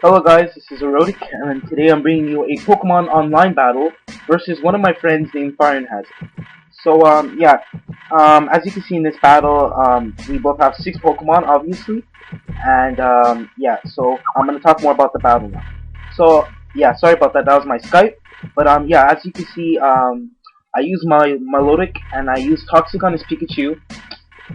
Hello guys, this is Arrottic, and today I'm bringing you a Pokemon online battle versus one of my friends named Fahrenheit. So, as you can see in this battle, we both have 6 Pokemon, obviously, and, so I'm gonna talk more about the battle now. So, yeah, sorry about that, that was my Skype, but, as you can see, I use my Milotic, and I use Toxic on his Pikachu,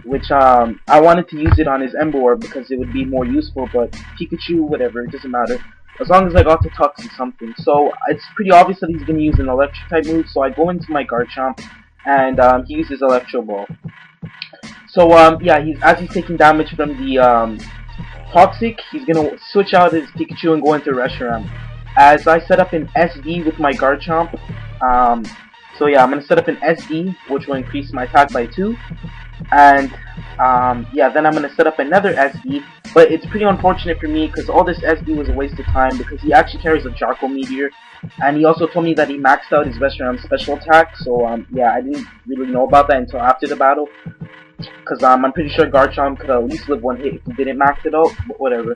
which I wanted to use it on his Emboar because it would be more useful, but Pikachu, whatever, it doesn't matter. As long as I got to Toxic something. So it's pretty obvious that he's going to use an Electric type move, so I go into my Garchomp, and he uses Electro Ball. So as he's taking damage from the Toxic, he's going to switch out his Pikachu and go into Reshiram. As I set up an SD with my Garchomp, I'm going to set up an SD, which will increase my attack by 2. And then I'm going to set up another SD, but it's pretty unfortunate for me because all this SD was a waste of time because he actually carries a Charcoal Meteor, and he also told me that he maxed out his Reshiram special attack, so I didn't really know about that until after the battle, because I'm pretty sure Garchomp could at least live one hit if he didn't max it out, but whatever.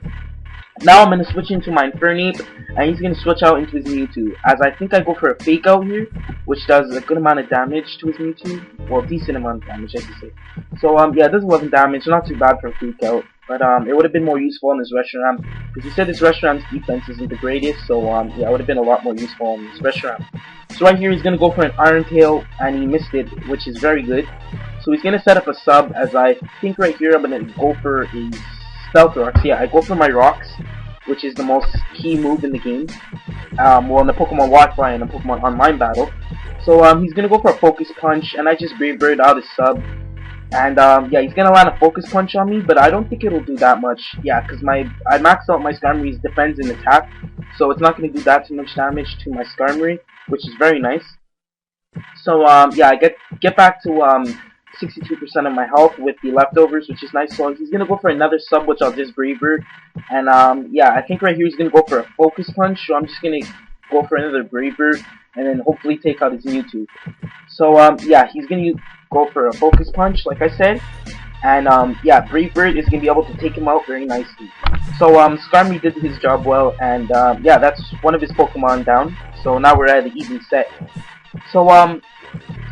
Now I'm going to switch into my Infernape, and he's going to switch out into his Mewtwo, as I think I go for a Fake Out here, which does a good amount of damage to his Mewtwo, well, decent amount of damage, I should say. So, it does 11 damage, not too bad for a Fake Out, but, it would have been more useful on his Reshiram, because he said his Reshiram's defense isn't the greatest, so, it would have been a lot more useful on his Reshiram. So right here, he's going to go for an Iron Tail, and he missed it, which is very good. So he's going to set up a sub, as I think right here I'm going to go for a Stealth Rocks. Yeah, I go for my Rocks, which is the most key move in the game. In the Pokemon Wi-Fi and the Pokemon Online battle. So he's gonna go for a Focus Punch, and I just Brave Bird out his sub. And he's gonna land a Focus Punch on me, but I don't think it'll do that much. Yeah, because I maxed out my Skarmory's defense and attack, so it's not gonna do that too much damage to my Skarmory, which is very nice. So I get back to 62% of my health with the leftovers, which is nice. So he's gonna go for another sub, which I'll just Brave Bird. And I think right here he's gonna go for a Focus Punch. So I'm just gonna go for another Brave Bird, and then hopefully take out his Mewtwo. So he's gonna go for a Focus Punch, like I said. And Brave Bird is gonna be able to take him out very nicely. So Skarmory did his job well, and that's one of his Pokemon down. So now we're at an even set. So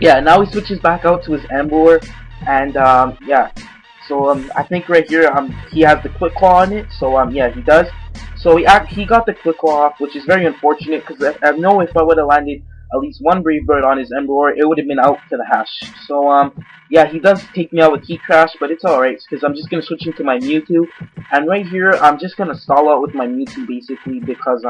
now he switches back out to his Emboar, and I think right here he has the Quick Claw on it, so he does. So he got the Quick Claw off, which is very unfortunate, because I know if I would have landed at least one Brave Bird on his Emboar, it would have been out to the hash. So he does take me out with Heat Crash, but it's alright, because I'm just going to switch into my Mewtwo, and right here I'm just going to stall out with my Mewtwo basically, because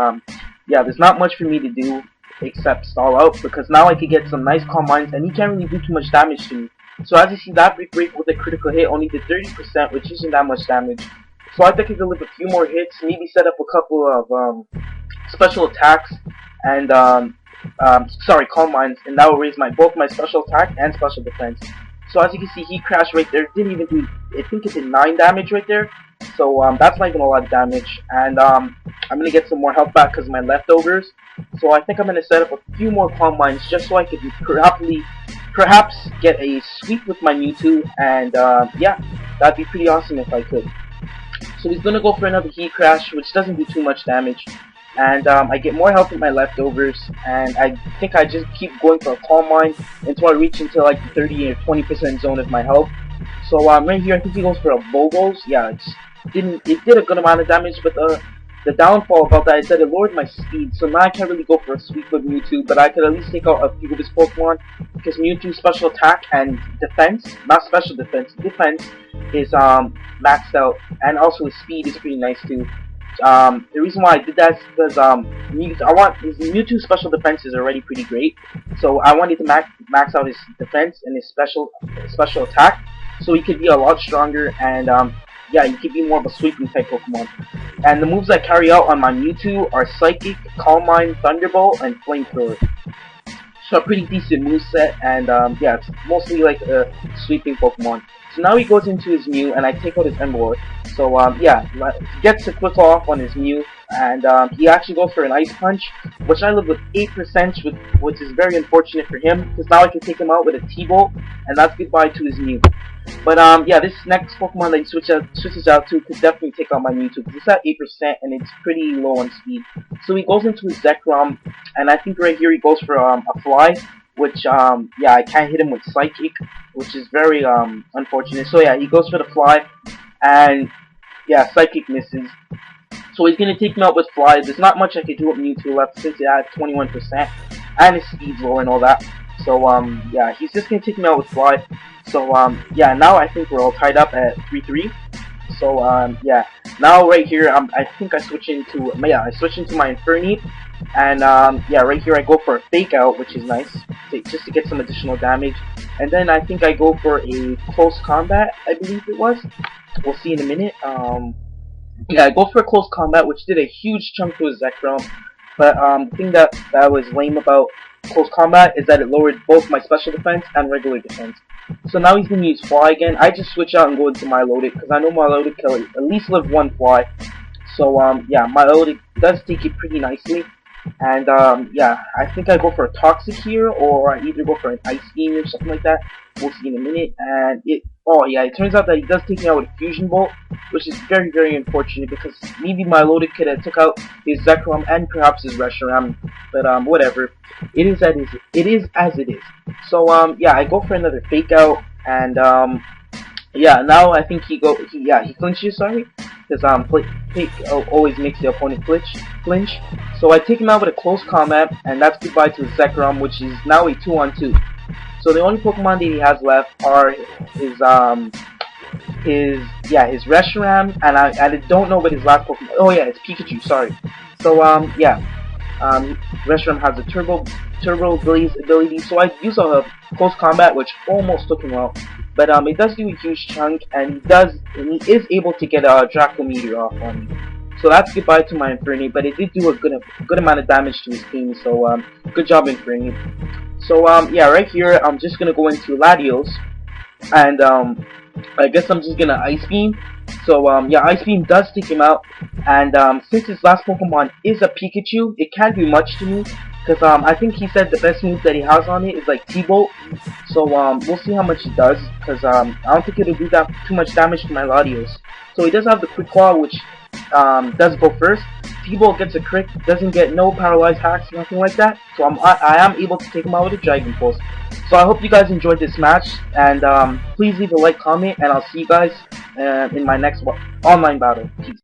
there's not much for me to do except stall out, because now I could get some nice Calm Minds, and he can't really do too much damage to me. So as you see, that Brick Break with a critical hit only did 30%, which isn't that much damage. So I think I could live a few more hits, maybe set up a couple of special attacks, and Calm Minds, and that will raise both my special attack and special defense. So as you can see, Heat Crash right there didn't even do, I think it did 9 damage right there. So that's not even a lot of damage, and I'm gonna get some more health back because of my leftovers. So I think I'm gonna set up a few more Calm Minds just so I could perhaps get a sweep with my Mewtwo, and that'd be pretty awesome if I could. So he's gonna go for another Heat Crash, which doesn't do too much damage, and I get more health with my leftovers, and I think I just keep going for a Calm Mind until I reach into like the 30 or 20% zone of my health. So right here I think he goes for a Bogos. Yeah, it did a good amount of damage, but the downfall about that is that it lowered my speed, so now I can't really go for a sweep with Mewtwo, but I could at least take out a few of his Pokemon, because Mewtwo's special attack and defense, not special defense, defense is maxed out, and also his speed is pretty nice too. The reason why I did that is because his Mewtwo's special defense is already pretty great, so I wanted to max out his defense and his special attack, so he could be a lot stronger, and he could be more of a sweeping type Pokemon. And the moves I carry out on my Mewtwo are Psychic, Calm Mind, Thunderbolt, and Flamethrower. So a pretty decent moveset, and it's mostly like a sweeping Pokemon. So now he goes into his Mew, and I take out his Emboar. So he gets a Quick Claw off on his Mew, and he actually goes for an Ice Punch, which I live with 8%, which is very unfortunate for him, because now I can take him out with a T-Bolt, and that's goodbye to his Mew. But yeah, this next Pokemon that he switches out to could definitely take out my Mewtwo, because it's at 8% and it's pretty low on speed. So he goes into his Zekrom, and I think right here he goes for a Fly, which yeah, I can't hit him with Psychic, which is very unfortunate. So yeah, he goes for the Fly, and yeah, Psychic misses. So he's gonna take me out with Fly. There's not much I can do with Mewtwo left since it had 21%, and his speed's low and all that. So yeah, he's just gonna take me out with Fly. So yeah, now I think we're all tied up at 3-3. So yeah, now right here I think I switch into my Infernape, and yeah, right here I go for a Fake Out, which is nice, just to get some additional damage. And then I think I go for a Close Combat, I believe it was. We'll see in a minute. Yeah, I go for a Close Combat, which did a huge chunk to his Zekrom. But the thing that was lame about Close Combat is that it lowered both my special defense and regular defense. So now he's going to use Fly again. I just switch out and go into Milotic, because I know Milotic can at least live one Fly. So yeah, Milotic does take it pretty nicely. And yeah, I think I go for a Toxic here, or I either go for an Ice Beam or something like that. We'll see in a minute. And oh yeah, it turns out that he does take me out with a Fusion Bolt, which is very, very unfortunate, because maybe Milotic could have took out his Zekrom and perhaps his Reshiram. But whatever. It is as it is. So yeah, I go for another Fake Out, and yeah, now I think he flinches, sorry, because Fake Out always makes the opponent flinch. So I take him out with a Close Combat, and that's goodbye to his Zekrom, which is now a 2-on-2. So the only Pokemon that he has left are his Reshiram, and I don't know what his last Pokemon. Oh yeah, it's Pikachu. Sorry. So yeah, Reshiram has a Turbo Blaze ability, so I use a Close Combat, which almost took him out. But it does do a huge chunk, and he is able to get a Draco Meteor off on me. So that's goodbye to my Infernape, but it did do a good amount of damage to his team. So good job, Infernape. So yeah, right here I'm just gonna go into Latios, and I guess I'm just gonna Ice Beam. So yeah, Ice Beam does take him out, and since his last Pokemon is a Pikachu, it can't do much to me, because I think he said the best move that he has on it is like T-Bolt. So we'll see how much it does, because I don't think it'll do that too much damage to my Latios. So he does have the Quick Claw, which does go first. T-Bolt gets a crit, doesn't get no paralyzed hacks, nothing like that. So I am able to take him out with a Dragon Pulse. So I hope you guys enjoyed this match, and please leave a like, comment, and I'll see you guys in my next online battle. Peace.